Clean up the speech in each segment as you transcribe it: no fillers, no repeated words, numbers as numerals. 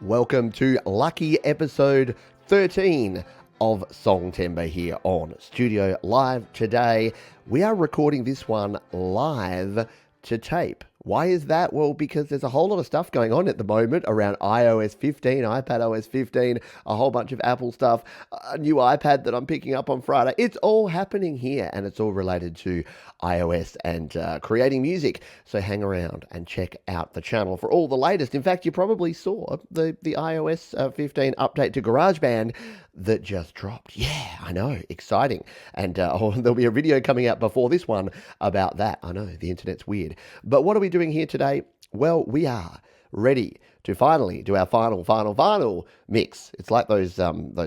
Welcome to lucky episode 13 of Songtember here on Studio Live today. We are recording this one live to tape. Why is that? Well, because there's a whole lot of stuff going on at the moment around iOS 15, iPadOS 15, a whole bunch of Apple stuff, a new iPad that I'm picking up on Friday. It's all happening here, and it's all related to iOS and creating music. So hang around and check out the channel for all the latest. In fact, you probably saw the iOS 15 update to GarageBand that just dropped. Yeah, I know, exciting. And there'll be a video coming out before this one about that. I know, the internet's weird. But what are we doing here today? Well, we are ready to finally do our final mix. It's like those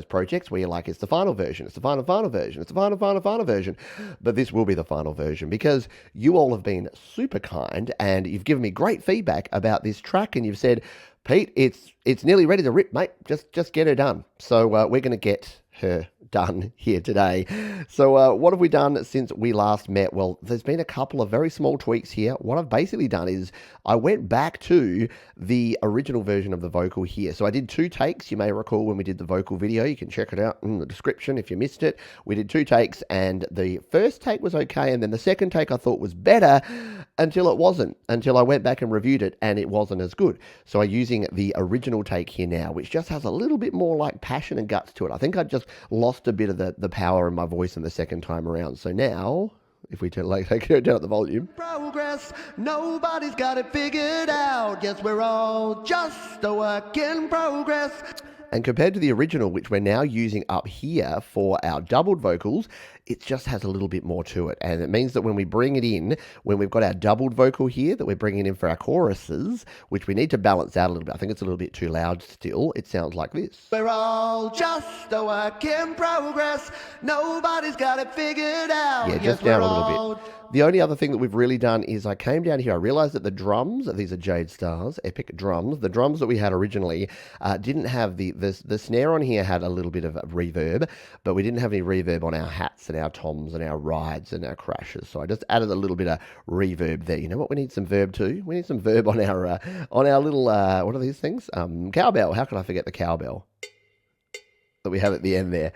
projects where you're like, it's the final version, it's the final version, it's the final version. But this will be the final version because you all have been super kind and you've given me great feedback about this track, and you've said, Pete, it's nearly ready to rip, mate. Just get her done. So we're going to get her done here today. So what have we done since we last met? Well, there's been a couple of very small tweaks here. What I've basically done is I went back to the original version of the vocal here. So I did 2 takes. You may recall when we did the vocal video. You can check it out in the description if you missed it. We did 2 takes, and the first take was okay, and then the second take I thought was better until it wasn't, until I went back and reviewed it and it wasn't as good. So I'm using the original take here now, which just has a little bit more like passion and guts to it. I think I just lost a bit of the power in my voice in the second time around. So now, if we turn down the volume. Progress, nobody's got it figured out. Yes, we're all just a work in progress. And compared to the original, which we're now using up here for our doubled vocals, it just has a little bit more to it. And it means that when we bring it in, when we've got our doubled vocal here that we're bringing in for our choruses, which we need to balance out a little bit. I think it's a little bit too loud still. It sounds like this. We're all just a work in progress. Nobody's got it figured out. Yeah, just down a little bit. The only other thing that we've really done is I came down here. I realized that the drums, these are Jade Stars, epic drums. The drums that we had originally didn't have the snare on here had a little bit of a reverb, but we didn't have any reverb on our hats and our toms and our rides and our crashes. So I just added a little bit of reverb there. You know what? We need some verb too. We need some verb on our little what are these things? Cowbell. How can I forget the cowbell that we have at the end there?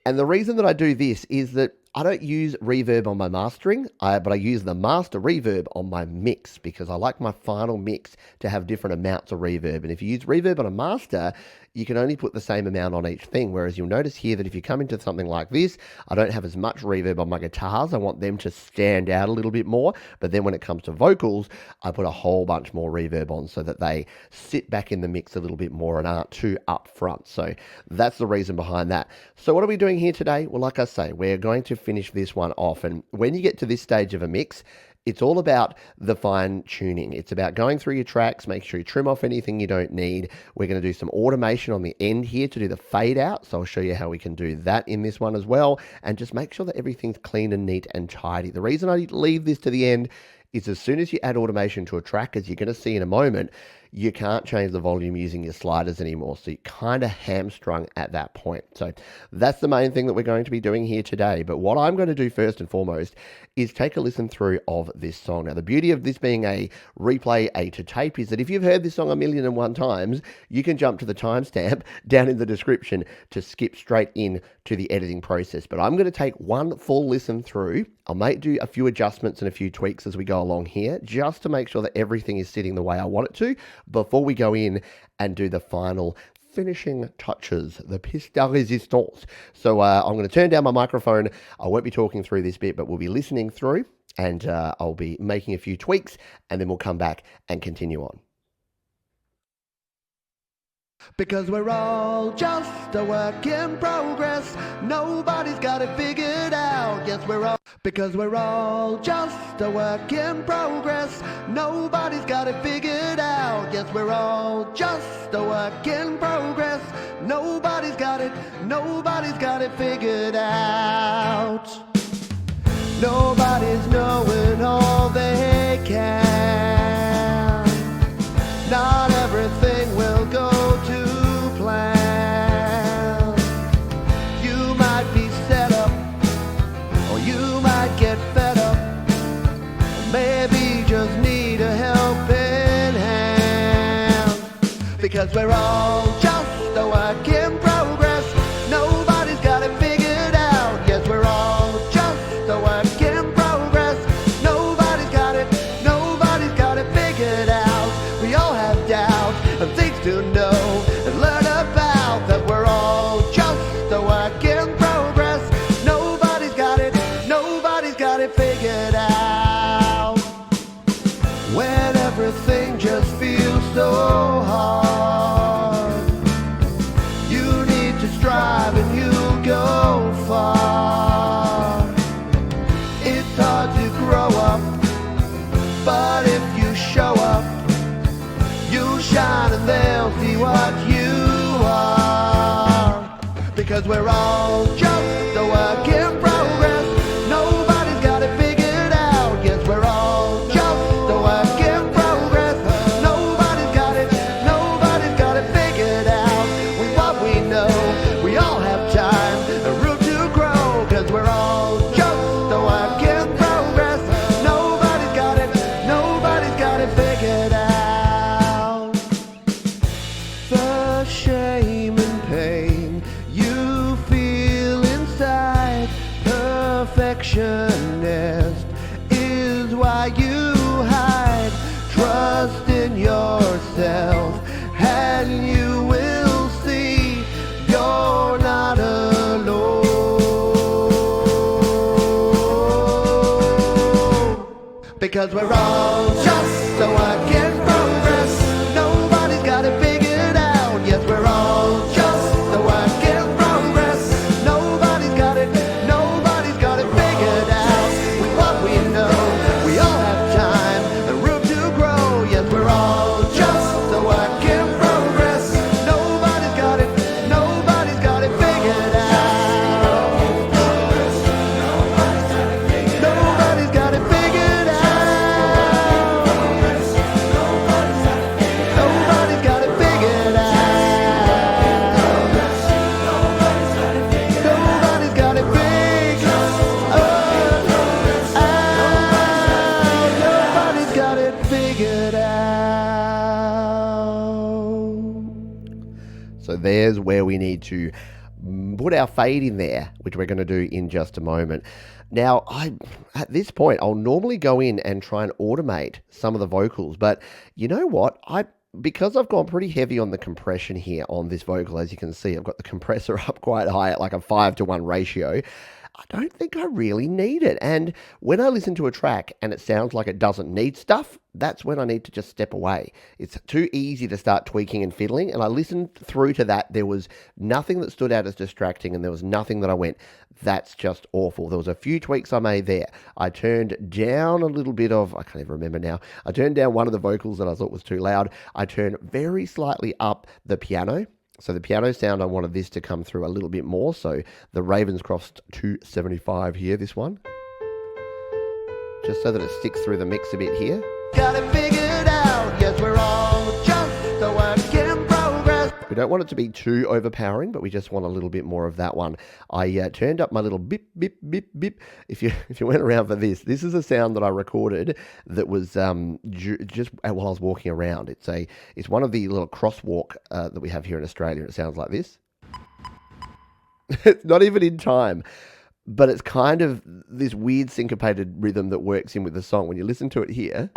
And the reason that I do this is that I don't use reverb on my mastering, but I use the master reverb on my mix because I like my final mix to have different amounts of reverb. And if you use reverb on a master, you can only put the same amount on each thing. Whereas you'll notice here that if you come into something like this, I don't have as much reverb on my guitars. I want them to stand out a little bit more. But then when it comes to vocals, I put a whole bunch more reverb on so that they sit back in the mix a little bit more and aren't too up front. So that's the reason behind that. So what are we doing here today? Well, like I say, we're going to finish this one off. And when you get to this stage of a mix, it's all about the fine tuning. It's about going through your tracks, make sure you trim off anything you don't need. We're going to do some automation on the end here to do the fade out. So I'll show you how we can do that in this one as well. And just make sure that everything's clean and neat and tidy. The reason I leave this to the end is as soon as you add automation to a track, as you're going to see in a moment, you can't change the volume using your sliders anymore. So you're kind of hamstrung at that point. So that's the main thing that we're going to be doing here today. But what I'm going to do first and foremost is take a listen through of this song. Now, the beauty of this being a replay, a to tape, is that if you've heard this song 1,000,001 times, you can jump to the timestamp down in the description to skip straight in to the editing process. But I'm going to take one full listen through. I might do a few adjustments and a few tweaks as we go along here, just to make sure that everything is sitting the way I want it to before we go in and do the final finishing touches, the pièce de résistance. So I'm going to turn down my microphone. I won't be talking through this bit, but we'll be listening through, and I'll be making a few tweaks, and then we'll come back and continue on. Because we're all just a work in progress. Nobody's got it figured out. Yes, we're all. Because we're all just a work in progress. Nobody's got it figured out. Yes, we're all just a work in progress. Nobody's got it figured out. Nobody's knowing all they can. Not everything will go to plan. You might be set up, or you might get fed up, or maybe just need a helping hand. Because we're all just a work in progress. Nobody's got it figured out. Yes, we're all just a work in progress. Nobody's got it figured out. We all have doubts and things to know and learn about. That we're all just a work in progress. Nobody's got it figured out. When everything just feels so hard, you need to strive and you'll go far. It's hard to grow up, but if you show up, you'll shine and they'll see what you are. Because we're all just a work in progress. Nobody's got it figured out. Yes, we're all just a work in progress. Nobody's got it figured out. With what we know, we all have time and room to grow. Cause we're all just a work in progress. Nobody's got it figured out. The shame and pain you feel inside, perfectionist, is why you hide. Trust in yourself and you will see you're not alone. Because we're all just a work in progress. Nobody's got it figured out. Yes, we're all just a work in progress. Nobody's got it figured out. With what we know, we all have time and room to grow. Yes, we're all just a work in progress. Nobody's got it figured out. Nobody's got it figured out. Nobody's got it figured out. Nobody's got it figured out. Nobody's got it figured out. So there's where we need to put our fade in there, which we're going to do in just a moment. Now, at this point, I'll normally go in and try and automate some of the vocals, but you know what? Because I've gone pretty heavy on the compression here on this vocal, as you can see, I've got the compressor up quite high at like a 5-to-1 ratio. I don't think I really need it. And when I listen to a track and it sounds like it doesn't need stuff, that's when I need to just step away. It's too easy to start tweaking and fiddling. And I listened through to that. There was nothing that stood out as distracting, and there was nothing that I went, that's just awful. There was a few tweaks I made there. I turned down a little bit of, I can't even remember now. I turned down one of the vocals that I thought was too loud. I turned very slightly up the piano. So the piano sound, I wanted this to come through a little bit more. So the Ravenscroft 275 here, this one. Just so that it sticks through the mix a bit here. Got it figured out. Yes, we're all just a work in progress. We don't want it to be too overpowering, but we just want a little bit more of that one. I turned up my little bip, bip, bip, bip. If you went around for this is a sound that I recorded that was just while I was walking around. It's one of the little crosswalk that we have here in Australia. It sounds like this. It's not even in time. But it's kind of this weird syncopated rhythm that works in with the song. When you listen to it here.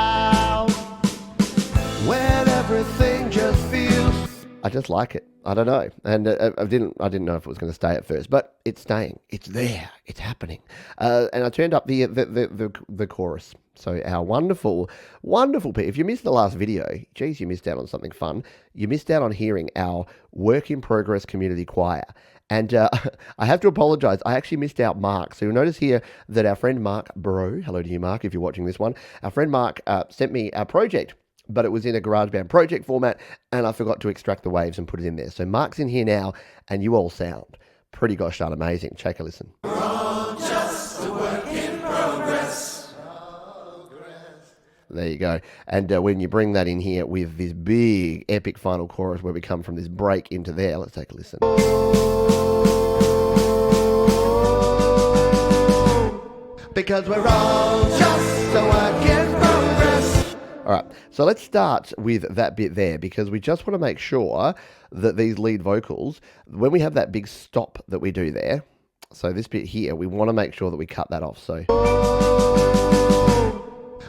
When everything just feels... I just like it. I don't know. And I didn't know if it was going to stay at first, but it's staying. It's there. It's happening. And I turned up the chorus. So our wonderful Pete. If you missed the last video, geez, you missed out on something fun. You missed out on hearing our work in progress community choir. And I have to apologize. I actually missed out Mark. So you'll notice here that our friend Mark Bro, hello to you, Mark, if you're watching this one. Our friend Mark sent me a project, but it was in a GarageBand project format, and I forgot to extract the waves and put it in there. So Mark's in here now, and you all sound pretty gosh darn amazing. Take a listen. We're all just a work in progress. There you go. And when you bring that in here with this big epic final chorus where we come from this break into there, let's take a listen. Because we're all just a work in progress. All right, so let's start with that bit there because we just want to make sure that these lead vocals, when we have that big stop that we do there, so this bit here, we want to make sure that we cut that off. So,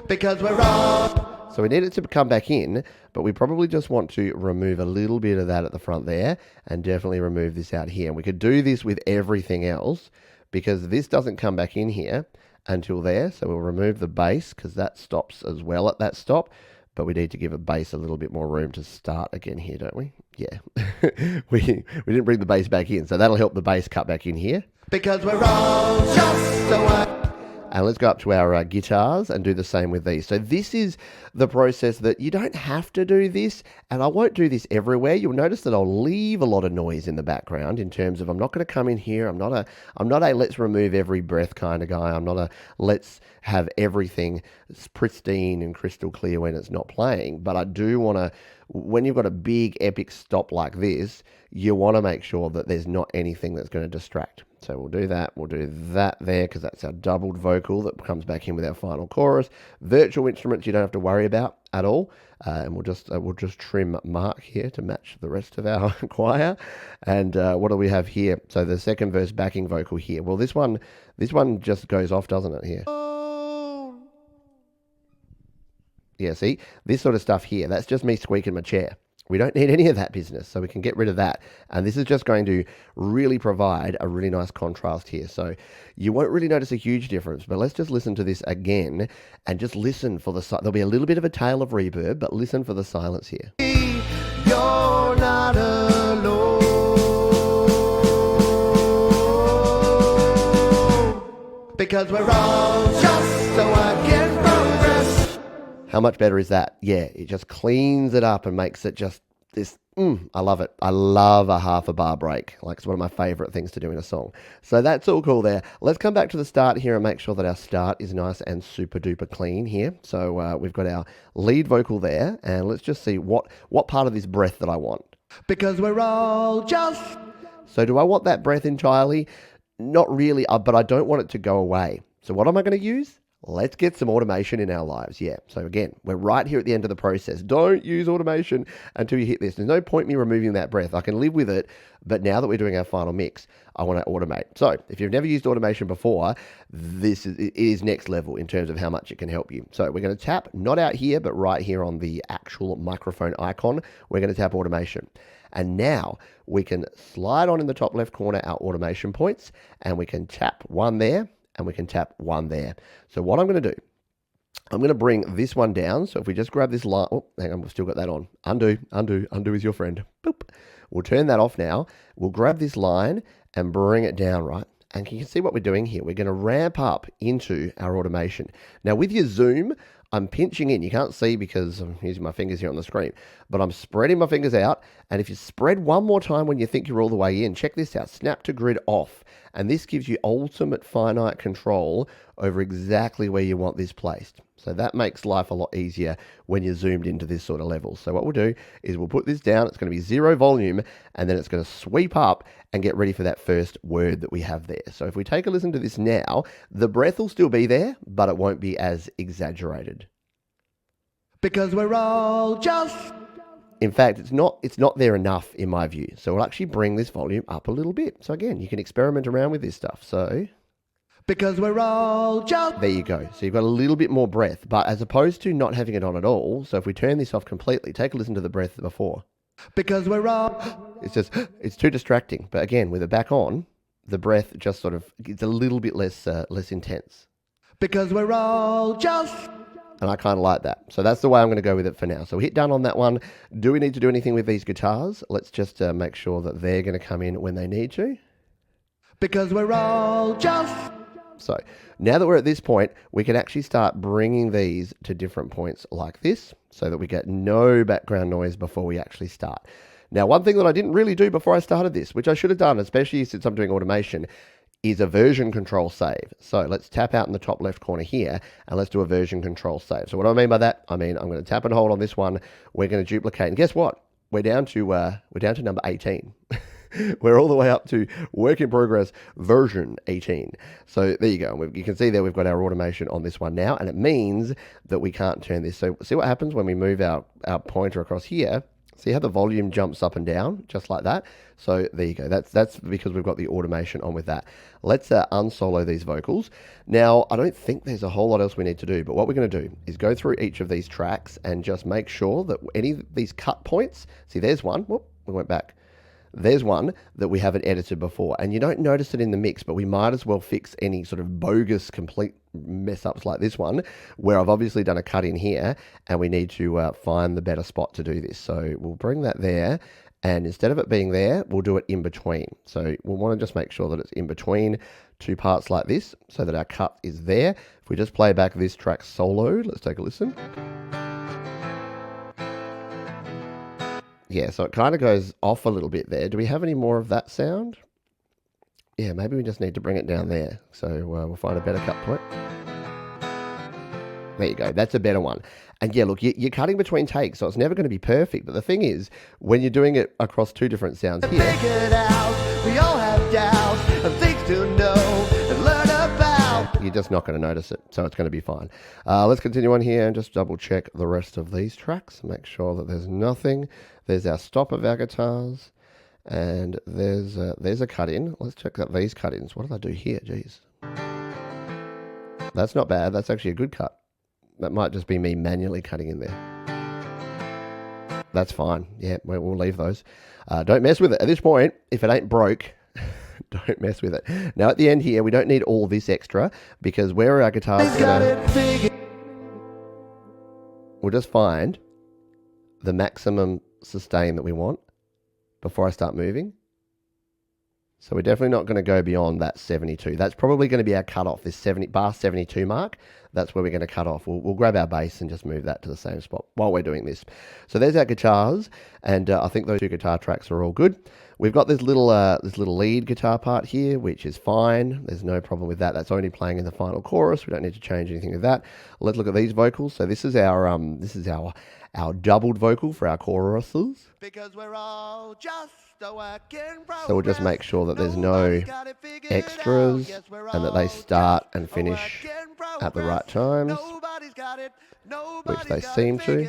because we're up. So we need it to come back in, but we probably just want to remove a little bit of that at the front there and definitely remove this out here. And we could do this with everything else because this doesn't come back in here until there. So we'll remove the bass because that stops as well at that stop. But we need to give a bass a little bit more room to start again here, don't we? Yeah. we didn't bring the bass back in, so that'll help the bass cut back in here. Because we're all just away. And let's go up to our guitars and do the same with these. So this is the process that you don't have to do this, and I won't do this everywhere. You'll notice that I'll leave a lot of noise in the background in terms of I'm not going to come in here. I'm not a let's remove every breath kind of guy. I'm not a let's have everything pristine and crystal clear when it's not playing. But I do want to, when you've got a big epic stop like this, you want to make sure that there's not anything that's going to distract. So we'll do that. We'll do that there because that's our doubled vocal that comes back in with our final chorus. Virtual instruments you don't have to worry about at all. And we'll just trim Mark here to match the rest of our choir. And what do we have here? So the second verse backing vocal here. Well, this one just goes off, doesn't it, here? Yeah, see? This sort of stuff here, that's just me squeaking my chair. We don't need any of that business, so we can get rid of that. And this is just going to really provide a really nice contrast here. So you won't really notice a huge difference, but let's just listen to this again and just listen for the, there'll be a little bit of a tail of reverb, but listen for the silence here. You're not alone. Because we're all just so I can progress. How much better is that? Yeah, it just cleans it up and makes it just this, I love it. I love a half a bar break. Like, it's one of my favorite things to do in a song. So that's all cool there. Let's come back to the start here and make sure that our start is nice and super duper clean here. So we've got our lead vocal there, and let's just see what part of this breath that I want. Because we're all just... So do I want that breath entirely? Not really, but I don't want it to go away. So what am I going to use? Let's get some automation in our lives. Yeah. So again, we're right here at the end of the process. Don't use automation until you hit this. There's no point me removing that breath. I can live with it. But now that we're doing our final mix, I want to automate. So if you've never used automation before, it is next level in terms of how much it can help you. So we're going to tap, not out here, but right here on the actual microphone icon. We're going to tap automation. And now we can slide on in the top left corner our automation points, and we can tap one there, and we can tap one there. So what I'm going to do, I'm going to bring this one down. So if we just grab this line, oh, hang on, we've still got that on. Undo, undo, undo is your friend. Boop. We'll turn that off now. We'll grab this line and bring it down, right? And you can see what we're doing here. We're going to ramp up into our automation. Now with your zoom, I'm pinching in. You can't see because I'm using my fingers here on the screen, but I'm spreading my fingers out. And if you spread one more time when you think you're all the way in, check this out, snap to grid off. And this gives you ultimate finite control over exactly where you want this placed. So that makes life a lot easier when you're zoomed into this sort of level. So what we'll do is we'll put this down. It's going to be 0 volume, and then it's going to sweep up and get ready for that first word that we have there. So if we take a listen to this now, the breath will still be there, but it won't be as exaggerated. Because we're all just... In fact, it's not there enough in my view. So we'll actually bring this volume up a little bit. So again, you can experiment around with this stuff. So... Because we're all just... There you go. So you've got a little bit more breath, but as opposed to not having it on at all, so if we turn this off completely, take a listen to the breath before. Because we're all... It's too distracting. But again, with it back on, the breath just sort of, it's a little bit less intense. Because we're all just... And I kind of like that. So that's the way I'm going to go with it for now. So hit done on that one. Do we need to do anything with these guitars? Let's just make sure that they're going to come in when they need to. Because we're all just... So now that we're at this point, we can actually start bringing these to different points like this so that we get no background noise before we actually start. Now, one thing that I didn't really do before I started this, which I should have done, especially since I'm doing automation, is a version control save. So let's tap out in the top left corner here and let's do a version control save. So what do I mean by that? I mean, I'm going to tap and hold on this one. We're going to duplicate. And guess what? We're down to number 18. We're all the way up to work in progress version 18. So there you go. You can see there we've got our automation on this one now, and it means that we can't turn this. So see what happens when we move our pointer across here. See how the volume jumps up and down, just like that? So there you go. That's because we've got the automation on with that. Let's unsolo these vocals. Now, I don't think there's a whole lot else we need to do, but what we're going to do is go through each of these tracks and just make sure that any of these cut points, see there's one, whoop, we went back. There's one that we haven't edited before, and you don't notice it in the mix, but we might as well fix any sort of bogus complete mess ups like this one, where I've obviously done a cut in here, and we need to find the better spot to do this. So we'll bring that there, and instead of it being there, we'll do it in between. So we'll want to just make sure that it's in between two parts like this, so that our cut is there. If we just play back this track soloed, let's take a listen. Yeah, so it kind of goes off a little bit there. Do we have any more of that sound? Yeah, maybe we just need to bring it down there. So we'll find a better cut point. There you go. That's a better one. And yeah, look, you're cutting between takes, so it's never going to be perfect. But the thing is, when you're doing it across two different sounds here, Figured out, we all have doubts and things to know and learn about. you're just not going to notice it, so it's going to be fine. Let's continue on here and just double check the rest of these tracks. Make sure that there's nothing. There's our stop of our guitars, and there's a cut in. Let's check out these cut ins. What did I do here? Jeez, that's not bad. That's actually a good cut. That might just be me manually cutting in there. That's fine. Yeah, we'll leave those. Don't mess with it. At this point, if it ain't broke, don't mess with it. Now at the end here, we don't need all this extra, because where our guitar's gonna, we'll just find the maximum sustain that we want before I start moving. So we're definitely not going to go beyond that 72. That's probably going to be our cutoff, this 72 mark. That's where we're going to cut off. We'll grab our bass and just move that to the same spot while we're doing this. So there's our guitars, and I think those two guitar tracks are all good. We've got this little lead guitar part here, which is fine. There's no problem with that. That's only playing in the final chorus. We don't need to change anything with that. Let's look at these vocals. So this is our doubled vocal for our choruses. Because we're all just a work in progress. So we'll just make sure that there's no extras and that they start and finish at the right times, Nobody's got it. which they seem to.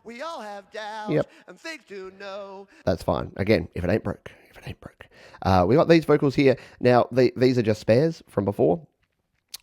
We all have doubts Yep. and things to know. That's fine. Again, if it ain't broke, we got these vocals here. Now, these are just spares from before.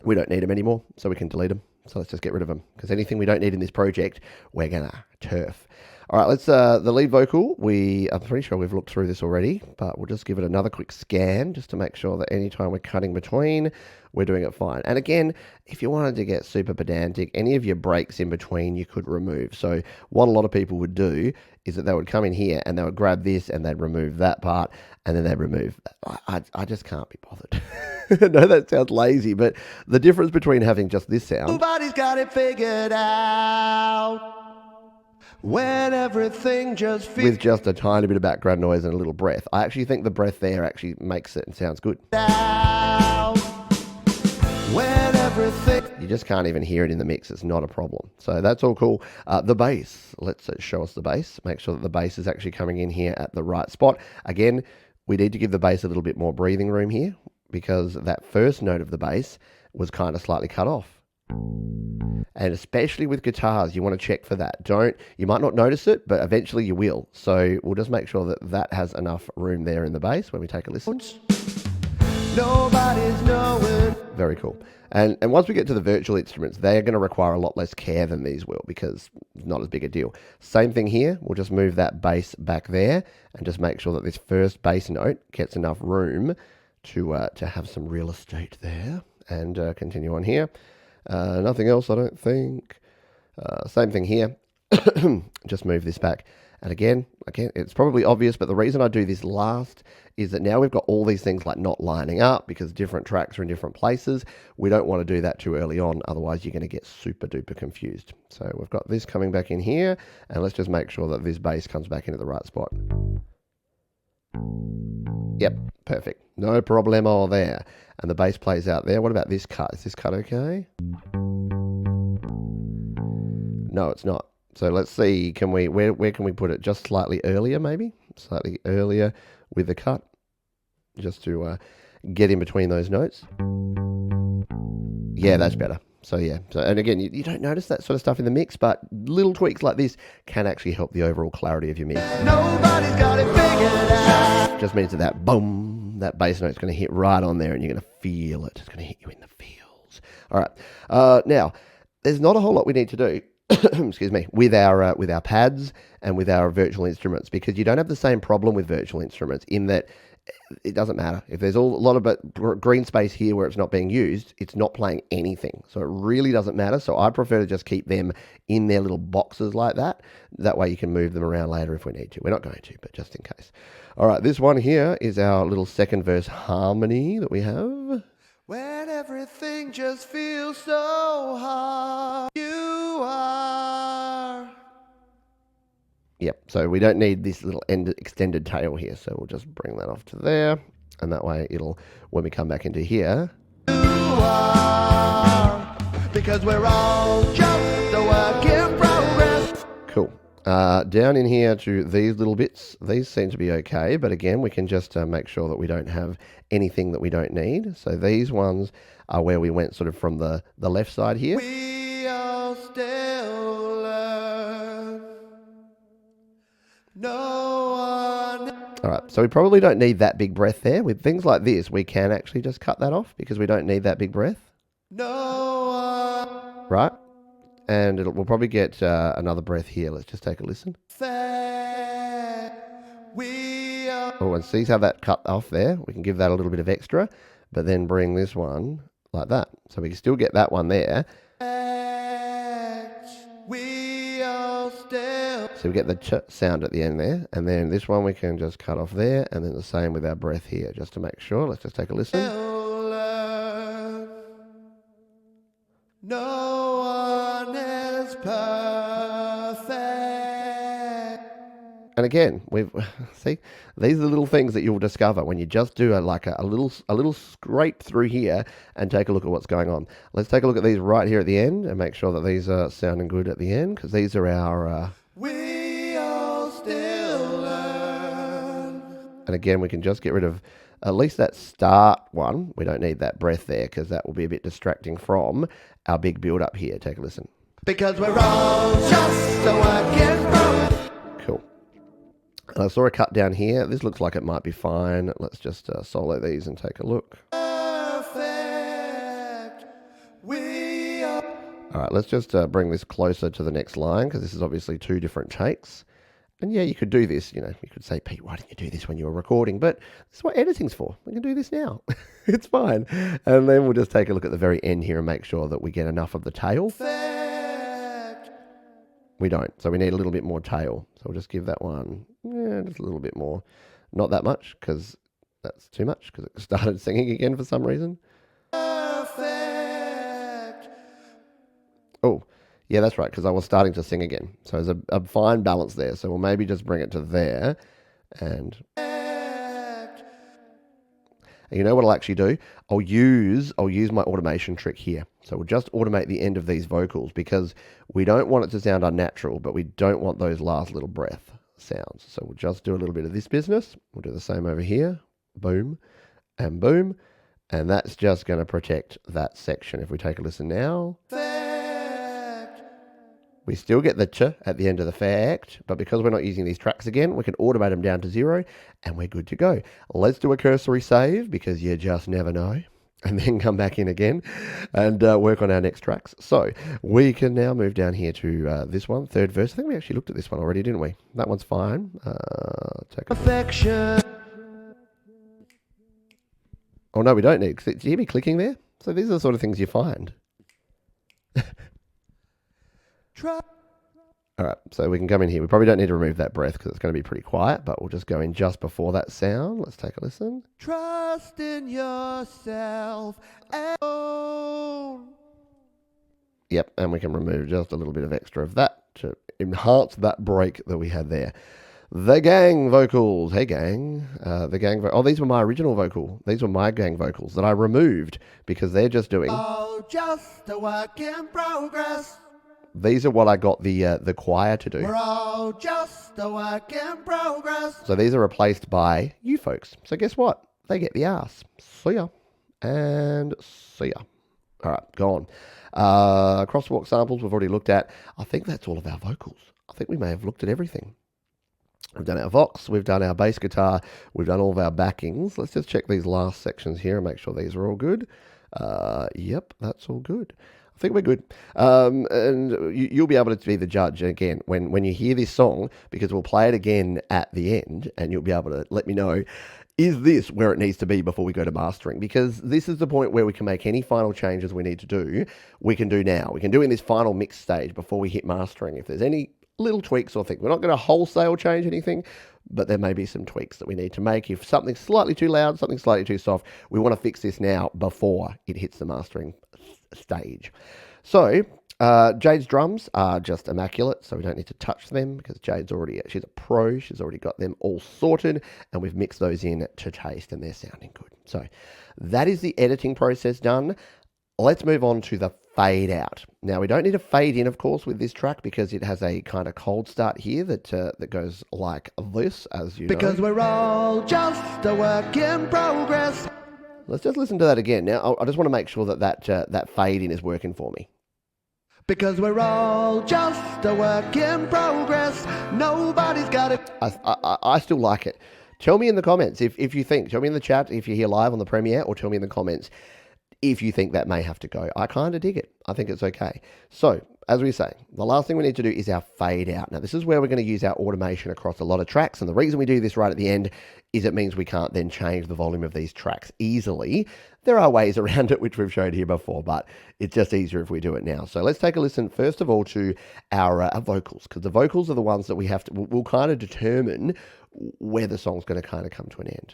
We don't need them anymore, so we can delete them. So let's just get rid of them, because anything we don't need in this project, we're gonna turf. All right, let's, the lead vocal, I'm pretty sure we've looked through this already, but we'll just give it another quick scan just to make sure that anytime we're cutting between, we're doing it fine. And again, if you wanted to get super pedantic, any of your breaks in between you could remove. So what a lot of people would do is that they would come in here and they would grab this and they'd remove that part, and then they'd remove that. I just can't be bothered. I know that sounds lazy, but the difference between having just this sound, Nobody's got it figured out. When everything just feels with just a tiny bit of background noise and a little breath, I actually think the breath there actually makes it and sounds good. out. When everything You just can't even hear it in the mix. It's not a problem. So that's all cool. The bass. Let's show us the bass. Make sure that the bass is actually coming in here at the right spot. Again, we need to give the bass a little bit more breathing room here, because that first note of the bass was kind of slightly cut off. And especially with guitars, you want to check for that. You might not notice it, but eventually you will. So we'll just make sure that that has enough room there in the bass when we take a listen. nobody's knowing. Very cool. And once we get to the virtual instruments, they are going to require a lot less care than these will, because it's not as big a deal. Same thing here. We'll just move that bass back there and just make sure that this first bass note gets enough room to have some real estate there. And continue on here. Nothing else, I don't think. Same thing here. Just move this back. And again, it's probably obvious, but the reason I do this last is that now we've got all these things like not lining up because different tracks are in different places. We don't want to do that too early on, otherwise you're going to get super duper confused. So we've got this coming back in here, and let's just make sure that this bass comes back into the right spot. Yep, perfect. No problemo there. And the bass plays out there. What about this cut? Is this cut okay? No, it's not. So let's see, where can we put it? Just slightly earlier, maybe? Slightly earlier. with the cut, just to get in between those notes. Yeah, that's better. So yeah, and again, you don't notice that sort of stuff in the mix, but little tweaks like this can actually help the overall clarity of your mix. Nobody's got it figured out. Just means that boom, that bass note's going to hit right on there, and you're going to feel it. It's going to hit you in the feels. All right. Now, there's not a whole lot we need to do. Excuse me, with our pads and with our virtual instruments, because you don't have the same problem with virtual instruments in that it doesn't matter. If there's a lot of green space here where it's not being used, it's not playing anything. So it really doesn't matter. So I prefer to just keep them in their little boxes like that. That way you can move them around later if we need to. We're not going to, but just in case. All right, this one here is our little second verse harmony that we have. When everything just feels so hard, you are. Yep, so we don't need this little extended tail here, so we'll just bring that off to there, and that way it'll, when we come back into here, You are. Because we're all just a work in progress. cool. Down in here to these little bits, these seem to be okay, but again, we can just make sure that we don't have anything that we don't need. So these ones are where we went sort of from the left side here. We all still learn. No one. All right, so we probably don't need that big breath there. With things like this, we can actually just cut that off because we don't need that big breath, No one. right? And we'll probably get another breath here. Let's just take a listen. We are. Oh, and see how that cut off there? We can give that a little bit of extra, but then bring this one like that. So we can still get that one there. We all still. So we get the ch sound at the end there. And then this one we can just cut off there. And then the same with our breath here, just to make sure. Let's just take a listen. Learn. No one is perfect. And again, we've see these are the little things that you'll discover when you just do a little scrape through here and take a look at what's going on. Let's take a look at these right here at the end and make sure that these are sounding good at the end, because these are our. We all still learn. And again, we can just get rid of at least that start one. We don't need that breath there because that will be a bit distracting from our big build up here. Take a listen. Because we're all just a work in progress. Cool. And I saw a cut down here. This looks like it might be fine. Let's just solo these and take a look. Perfect. We are. All right, let's just bring this closer to the next line because this is obviously two different takes. And yeah, you could do this, you could say, Pete, why didn't you do this when you were recording? But this is what editing's for. We can do this now. It's fine. And then we'll just take a look at the very end here and make sure that we get enough of the tail. Perfect. We don't, so we need a little bit more tail. So we'll just give that one, just a little bit more. Not that much, because that's too much, because it started singing again for some reason. Perfect. Oh, yeah, that's right, because I was starting to sing again. So there's a fine balance there. So we'll maybe just bring it to there. And you know what I'll actually do? I'll use my automation trick here. So we'll just automate the end of these vocals because we don't want it to sound unnatural, but we don't want those last little breath sounds. So we'll just do a little bit of this business. We'll do the same over here. Boom and boom. And that's just going to protect that section. If we take a listen now. We still get the ch at the end of the fact, but because we're not using these tracks again, we can automate them down to 0 and we're good to go. Let's do a cursory save because you just never know, and then come back in again and work on our next tracks. So we can now move down here to this one, third verse. I think we actually looked at this one already, didn't we? That one's fine. Take Affection. Oh no, we don't need. Do you hear me clicking there? So these are the sort of things you find. All right, so we can come in here. We probably don't need to remove that breath because it's going to be pretty quiet, but we'll just go in just before that sound. Let's take a listen. Trust in yourself. Yep, and we can remove just a little bit of extra of that to enhance that break that we had there. The gang vocals. Hey, gang. Oh, these were my original vocal. These were my gang vocals that I removed because they're just doing. Oh, just a work in progress. these are what I got the choir to do. We're all just a work in progress. So these are replaced by you folks. So guess what? They get the ass. See ya. And see ya. All right, go on. Crosswalk samples we've already looked at. I think that's all of our vocals. I think we may have looked at everything. We've done our vox, we've done our bass guitar, we've done all of our backings. Let's just check these last sections here and make sure these are all good. Yep, that's all good. I think we're good. And you'll be able to be the judge again when you hear this song, because we'll play it again at the end and you'll be able to let me know, is this where it needs to be before we go to mastering? Because this is the point where we can make any final changes we need to do, we can do now. We can do in this final mix stage before we hit mastering. If there's any little tweaks or things, we're not going to wholesale change anything, but there may be some tweaks that we need to make. If something's slightly too loud, something slightly too soft, we want to fix this now before it hits the mastering stage. So Jade's drums are just immaculate, so we don't need to touch them because she's a pro. She's already got them all sorted, and we've mixed those in to taste, and they're sounding good. So that is the editing process done. Let's move on to the fade out. Now, we don't need a fade in, of course, with this track because it has a kind of cold start here that goes like this, as you know. Because we're all just a work in progress. Let's just listen to that again. Now, I just want to make sure that fade in is working for me. Because we're all just a work in progress. Nobody's got it. I still like it. Tell me in the comments if you think. Tell me in the chat if you're here live on the premiere, or tell me in the comments if you think that may have to go. I kind of dig it. I think it's okay. So, as we say, the last thing we need to do is our fade out. Now, this is where we're going to use our automation across a lot of tracks. And the reason we do this right at the end is it means we can't then change the volume of these tracks easily. There are ways around it, which we've showed here before, but it's just easier if we do it now. So let's take a listen, first of all, to our vocals, because the vocals are the ones that we'll kind of determine where the song's going to kind of come to an end.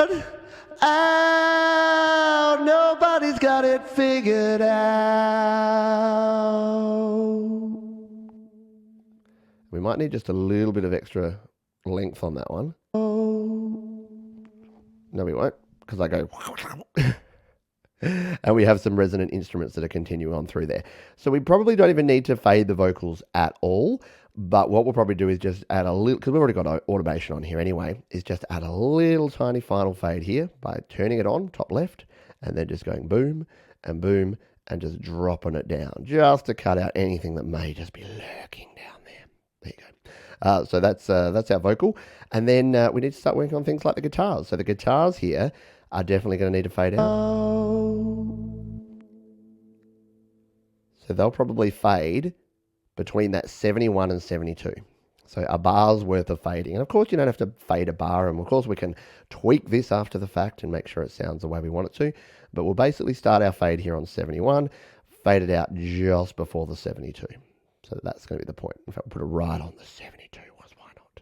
Oh, nobody's got it figured out. We might need just a little bit of extra length on that one. No, we won't, because I go... And we have some resonant instruments that are continuing on through there. So we probably don't even need to fade the vocals at all. But what we'll probably do is just add a little, because we've already got automation on here anyway, is just add a little tiny final fade here by turning it on, top left, and then just going boom, and just dropping it down, just to cut out anything that may just be lurking down there. There you go. So that's our vocal. And then we need to start working on things like the guitars. So the guitars here are definitely going to need to fade out. So they'll probably fade between that 71 and 72. So a bar's worth of fading. And of course, you don't have to fade a bar. And of course, we can tweak this after the fact and make sure it sounds the way we want it to. But we'll basically start our fade here on 71, fade it out just before the 72. So that's going to be the point. In fact, we'll put it right on the 72. Why not?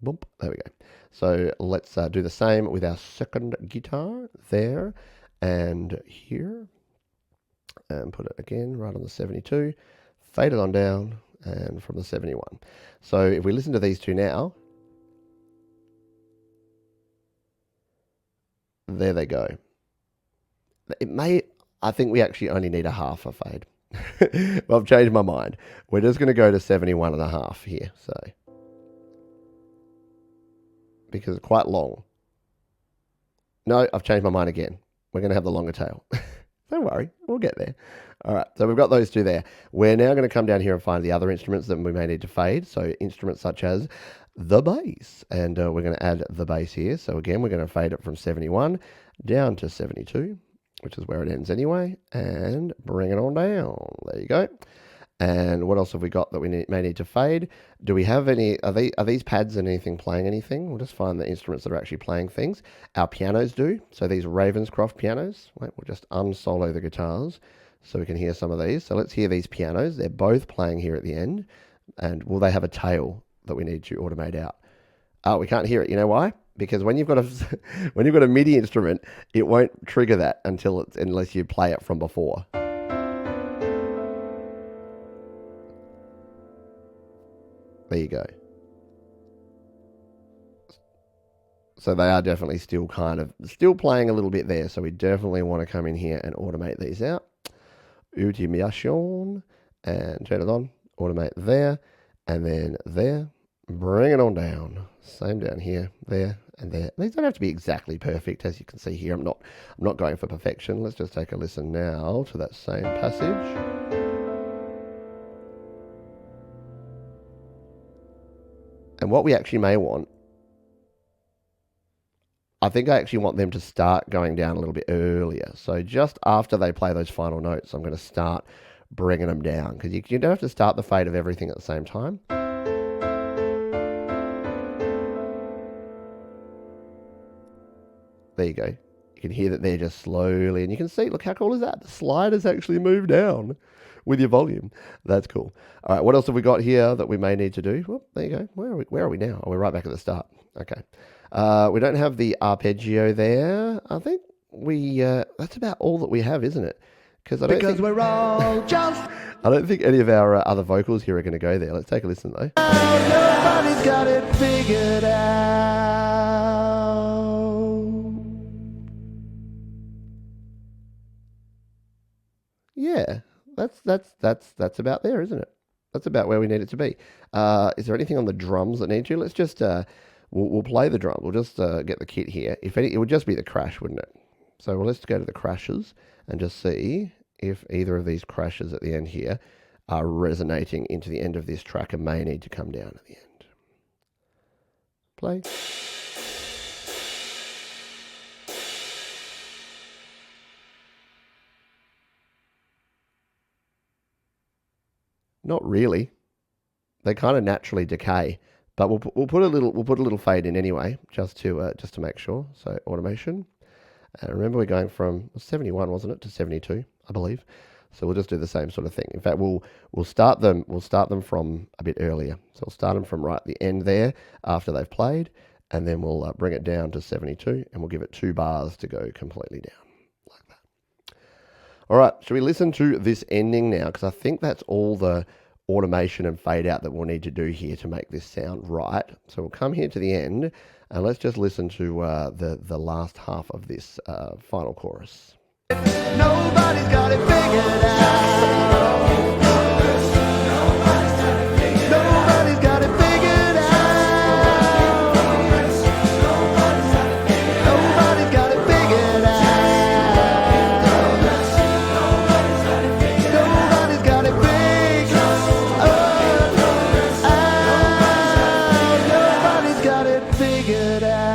Boom. There we go. So let's do the same with our second guitar there and here. And put it again right on the 72. Fade it on down, and from the 71. So if we listen to these two now, there they go. I think we actually only need a half a fade. Well, I've changed my mind. We're just going to go to 71 and a half here, so. Because it's quite long. No, I've changed my mind again. We're going to have the longer tail. Don't worry, we'll get there. All right, so we've got those two there. We're now going to come down here and find the other instruments that we may need to fade. So instruments such as the bass. And we're going to add the bass here. So again, we're going to fade it from 71 down to 72, which is where it ends anyway. And bring it on down. There you go. And what else have we got that we may need to fade? Do we have any, are these pads and anything playing anything? We'll just find the instruments that are actually playing things. Our pianos do. So these Ravenscroft pianos. Wait, we'll just unsolo the guitars so we can hear some of these. So let's hear these pianos. They're both playing here at the end. And will they have a tail that we need to automate out? Oh, we can't hear it. You know why? Because when you've got a MIDI instrument, it won't trigger that unless you play it from before. There you go. So they are definitely still playing a little bit there. So we definitely want to come in here and automate these out. Automation and turn it on. automate there, and then there. Bring it on down. Same down here, there, and there. These don't have to be exactly perfect, as you can see here. I'm not going for perfection. Let's just take a listen now to that same passage. And what we actually may want, I think I actually want them to start going down a little bit earlier. So just after they play those final notes, I'm going to start bringing them down, because you don't have to start the fade of everything at the same time. There you go. You can hear that they're just slowly, and you can see, look how cool is that? The sliders actually move down with your volume. That's cool. All right, what else have we got here that we may need to do? Well, there you go. Where are we now? Oh, we're right back at the start. Okay. We don't have the arpeggio there. I think that's about all that we have, isn't it? Because we're all just... I don't think any of our other vocals here are going to go there. Let's take a listen, though. Nobody's got it figured out. Yeah, that's about there, isn't it? That's about where we need it to be. Is there anything on the drums that need to? Let's just we'll play the drum. We'll just get the kit here. If any, it would just be the crash, wouldn't it? So let's go to the crashes and just see if either of these crashes at the end here are resonating into the end of this track and may need to come down at the end. Play. Not really. They kind of naturally decay, but we'll put a little fade in anyway, just to make sure. So automation, and remember we're going from 71, wasn't it, to 72, I believe. So we'll just do the same sort of thing. In fact, we'll start them from a bit earlier. So we'll start them from right at the end there after they've played, and then we'll bring it down to 72, and we'll give it 2 bars to go completely down like that. All right, should we listen to this ending now? Because I think that's all the automation and fade out that we'll need to do here to make this sound right. So we'll come here to the end, and let's just listen to the last half of this final chorus. Nobody's got it figured out. Nobody's got it figured out. Nobody's got it figured out. Nobody's got it figured out. Nobody's got it figured out.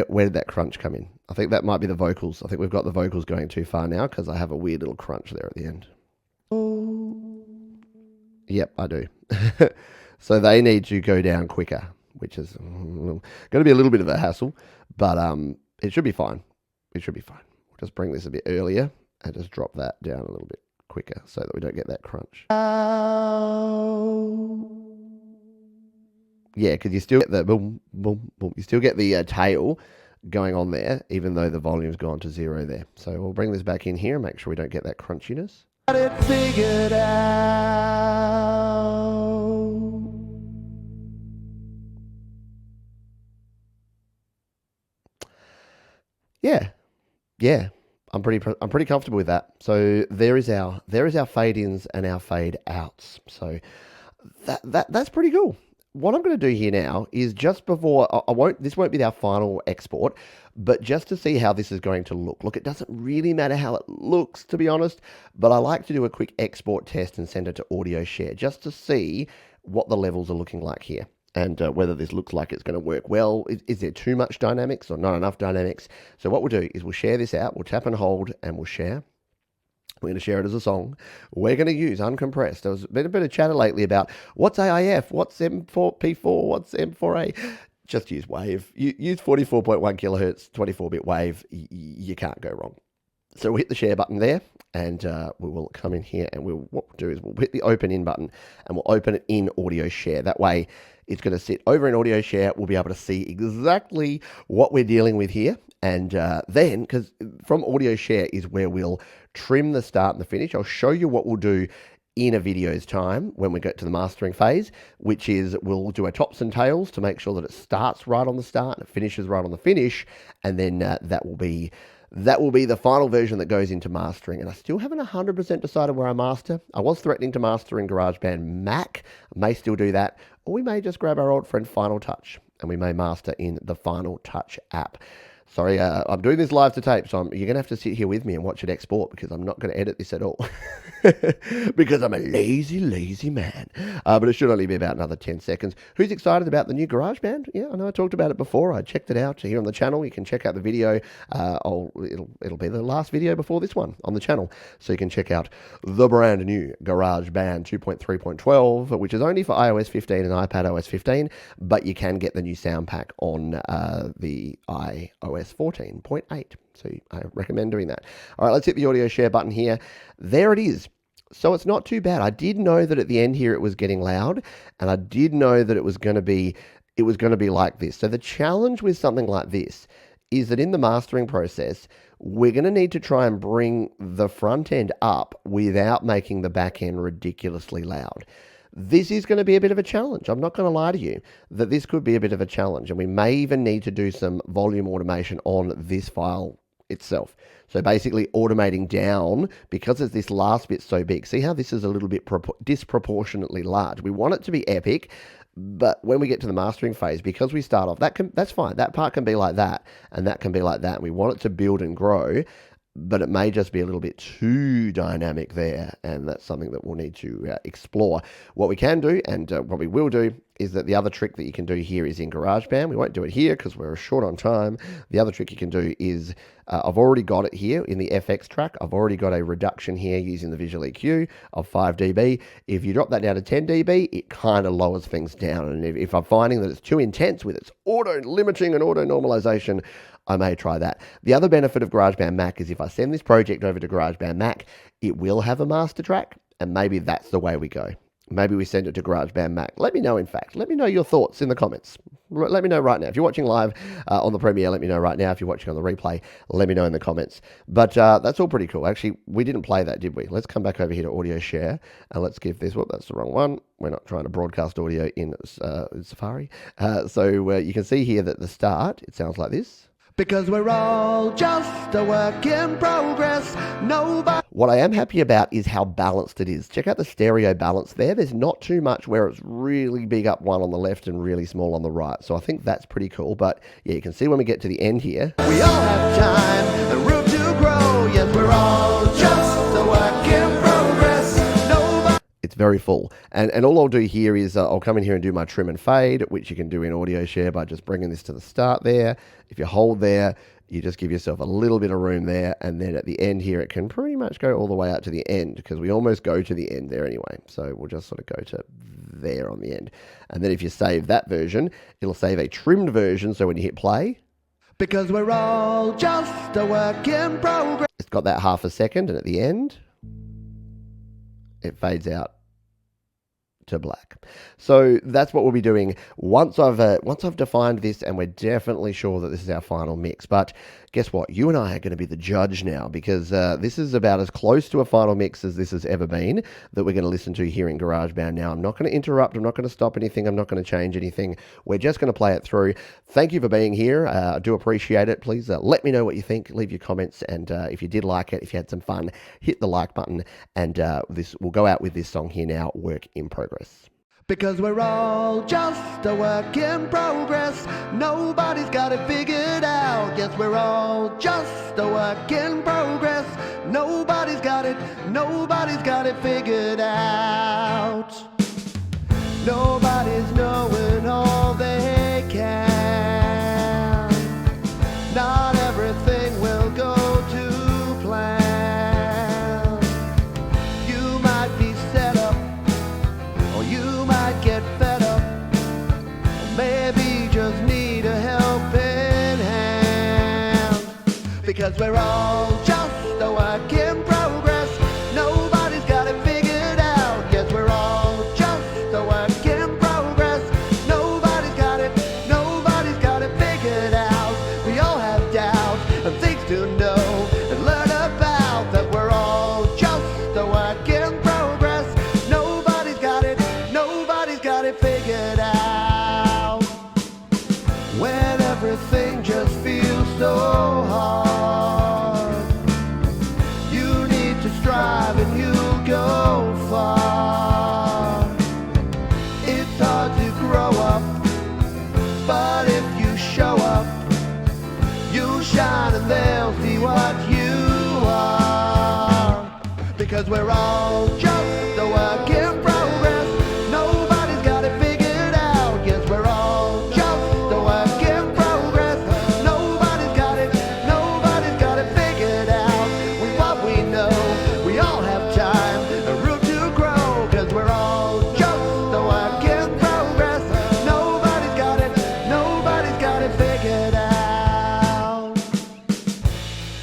Where did that crunch come in? I think that might be the vocals. I think we've got the vocals going too far now, because I have a weird little crunch there at the end. Yep, I do. So they need to go down quicker, which is going to be a little bit of a hassle, but it should be fine. It should be fine. We'll just bring this a bit earlier and just drop that down a little bit quicker so that we don't get that crunch. Yeah, because you still get the boom, boom, boom. You still get the tail going on there, even though the volume's gone to 0 there. So we'll bring this back in here and make sure we don't get that crunchiness. Got it figured out. Yeah. I'm pretty comfortable with that. So there is our fade ins and our fade outs. So that's pretty cool. What I'm going to do here now is, just before this won't be our final export, but just to see how this is going to look. Look, it doesn't really matter how it looks, to be honest, but I like to do a quick export test and send it to audio share just to see what the levels are looking like here, and whether this looks like it's going to work well. Is there too much dynamics or not enough dynamics? So what we'll do is we'll share this out, we'll tap and hold, and we'll share. We're going to share it as a song. We're going to use uncompressed. There's been a bit of chatter lately about what's AIF, what's M4P4, what's M4A. Just use wave. Use 44.1 kilohertz, 24-bit wave. You can't go wrong. So we'll hit the share button there, and we will come in here, and what we'll do is we'll hit the open in button, and we'll open it in audio share. That way, it's going to sit over in audio share. We'll be able to see exactly what we're dealing with here. And then, because from audio share is where we'll trim the start and the finish. I'll show you what we'll do in a video's time when we get to the mastering phase, which is we'll do our tops and tails to make sure that it starts right on the start and it finishes right on the finish. And then that will be that will be the final version that goes into mastering. And I still haven't 100% decided where I master. I was threatening to master in GarageBand Mac. I may still do that. Or we may just grab our old friend Final Touch and we may master in the Final Touch app. Sorry, I'm doing this live to tape, so you're going to have to sit here with me and watch it export because I'm not going to edit this at all. Because I'm a lazy, lazy man. But it should only be about another 10 seconds. Who's excited about the new GarageBand? Yeah, I know I talked about it before. I checked it out here on the channel. You can check out the video. It'll be the last video before this one on the channel. So you can check out the brand new GarageBand 2.3.12, which is only for iOS 15 and iPadOS 15, but you can get the new sound pack on the iOS 14.8. So I recommend doing that. All right, let's hit the audio share button here. There it is. So it's not too bad. I did know that at the end here it was getting loud, and I did know that it was going to be like this. So the challenge with something like this is that in the mastering process, we're going to need to try and bring the front end up without making the back end ridiculously loud. This is going to be a bit of a challenge. I'm not going to lie to you that this could be a bit of a challenge, and we may even need to do some volume automation on this file itself. So basically automating down, because it's this last bit so big. See how this is a little bit disproportionately large. We want it to be epic, but when we get to the mastering phase, because we start off, that's fine. That part can be like that, and that can be like that. And we want it to build and grow, but it may just be a little bit too dynamic there, and that's something that we'll need to explore. What we can do, and what we will do, is that the other trick that you can do here is in GarageBand. We won't do it here because we're short on time. The other trick you can do is, I've already got it here in the FX track. I've already got a reduction here using the Visual EQ of 5 dB. If you drop that down to 10 dB, it kind of lowers things down. And if I'm finding that it's too intense with its auto-limiting and auto-normalization, I may try that. The other benefit of GarageBand Mac is if I send this project over to GarageBand Mac, it will have a master track, and maybe that's the way we go. Maybe we send it to GarageBand Mac. Let me know, in fact. Let me know your thoughts in the comments. Let me know right now. If you're watching live on the premiere, let me know right now. If you're watching on the replay, let me know in the comments. But that's all pretty cool. Actually, we didn't play that, did we? Let's come back over here to audio share, and let's give this, whoop, that's the wrong one. We're not trying to broadcast audio in Safari. So you can see here that the start, it sounds like this. Because we're all just a work in progress. Nobody. What I am happy about is how balanced it is. Check out the stereo balance there. There's not too much where it's really big up one on the left and really small on the right. So I think that's pretty cool. But yeah, you can see when we get to the end here. We all have time and room to grow. Yes, we're all just a work in progress. Nobody. It's very full. And all I'll do here is I'll come in here and do my trim and fade, which you can do in audio share by just bringing this to the start there. If you hold there, you just give yourself a little bit of room there. And then at the end here, it can pretty much go all the way out to the end because we almost go to the end there anyway. So we'll just sort of go to there on the end. And then if you save that version, it'll save a trimmed version. So when you hit play, because we're all just a work in progress. It's got that half a second. And at the end, it fades out to black. So that's what we'll be doing once I've defined this, and we're definitely sure that this is our final mix. But guess what? You and I are going to be the judge now, because this is about as close to a final mix as this has ever been that we're going to listen to here in GarageBand now. I'm not going to interrupt. I'm not going to stop anything. I'm not going to change anything. We're just going to play it through. Thank you for being here. I do appreciate it. Please let me know what you think. Leave your comments, and if you did like it, if you had some fun, hit the like button, and we'll go out with this song here now, Work in Progress. Because we're all just a work in progress. Nobody's got it figured out. Yes, we're all just a work in progress. Nobody's got it figured out. Nobody's knowing all they can. Not everything will go to plan. You might be set up, or you might get fed up, or maybe just need a helping hand. Because we're all just a work in progress. Nobody's got it figured out. Yes, we're all just a work in progress. Nobody's got it figured out. We all have doubts and things to know and learn about, that we're all just a work in progress. Nobody's got it figured out. When everything just feels so hard, Because we're all just a work in progress. Nobody's got it figured out. Yes, we're all just a work in progress. Nobody's got it figured out. With what we know, we all have time, a room to grow. Because we're all just a work in progress. Nobody's got it figured out.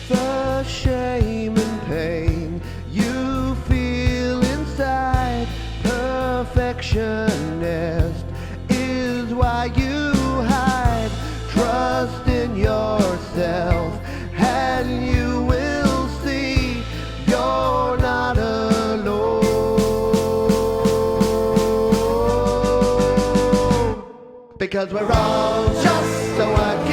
The shame and pain you feel inside, perfectionist, is why you hide. Trust in yourself and you will see you're not alone. Because we're all just a work